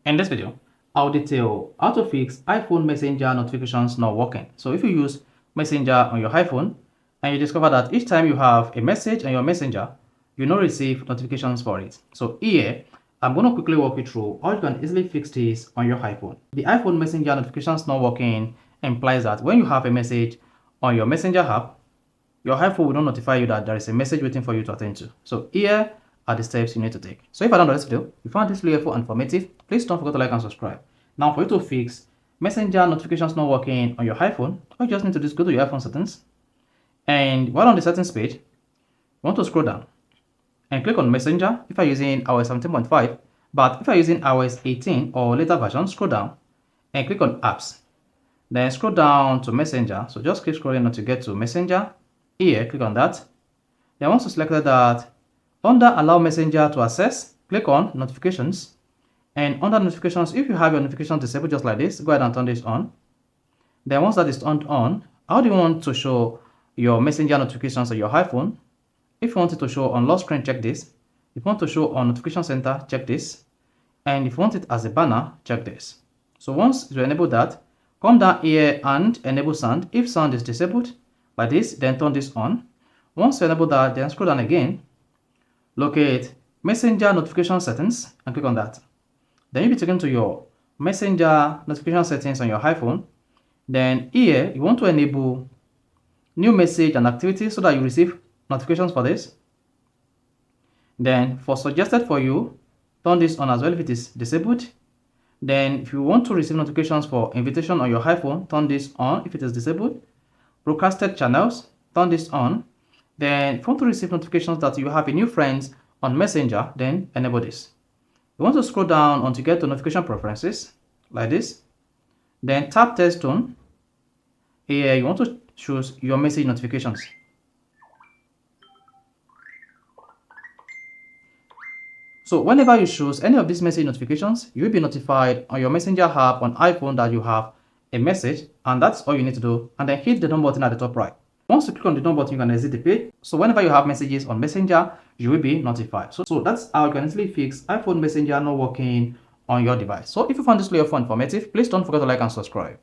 In this video, I'll detail how to fix iPhone Messenger notifications not working. So if you use Messenger on your iPhone and you discover that each time you have a message on your Messenger, you don't receive notifications for it. So here, I'm going to quickly walk you through how you can easily fix this on your iPhone. The iPhone Messenger notifications not working implies that when you have a message on your Messenger app, your iPhone will not notify you that there is a message waiting for you to attend to. So here are the steps you need to take. So if I don't know this video, if you found this video helpful and informative, please don't forget to like and subscribe. Now for you to fix Messenger notifications not working on your iPhone, all you just need to do is go to your iPhone settings. And while on the settings page, you want to scroll down and click on Messenger if you're using iOS 17.5. But if you're using iOS 18 or later version, scroll down and click on Apps. Then scroll down to Messenger. So just keep scrolling until you get to Messenger. Here, click on that. Then once you select that, under Allow Messenger to access, click on Notifications. And under Notifications, if you have your notifications disabled just like this, go ahead and turn this on. Then once that is turned on, how do you want to show your Messenger notifications on your iPhone? If you want it to show on lock screen, check this. If you want to show on Notification Center, check this. And if you want it as a banner, check this. So once you enable that, come down here and enable sound. If sound is disabled, like this, then turn this on. Once you enable that, then scroll down again, locate Messenger notification settings and click on that. Then you'll be taken to your Messenger notification settings on your iPhone. Then here, you want to enable new message and activity so that you receive notifications for this. Then for suggested for you, turn this on as well if it is disabled. Then if you want to receive notifications for invitation on your iPhone, turn this on if it is disabled. Broadcasted channels, turn this on. Then if you want to receive notifications that you have a new friends on Messenger, then enable this. You want to scroll down until you get to notification preferences, like this. Then tap text tone. Here you want to choose your message notifications. So whenever you choose any of these message notifications, you will be notified on your Messenger app on iPhone that you have a message, and that's all you need to do. And then hit the done button at the top right. Once you click on the done button, you can exit the page. So whenever you have messages on Messenger, you will be notified. So that's how you can easily fix iPhone Messenger not working on your device. So if you found this video informative, please don't forget to like and subscribe.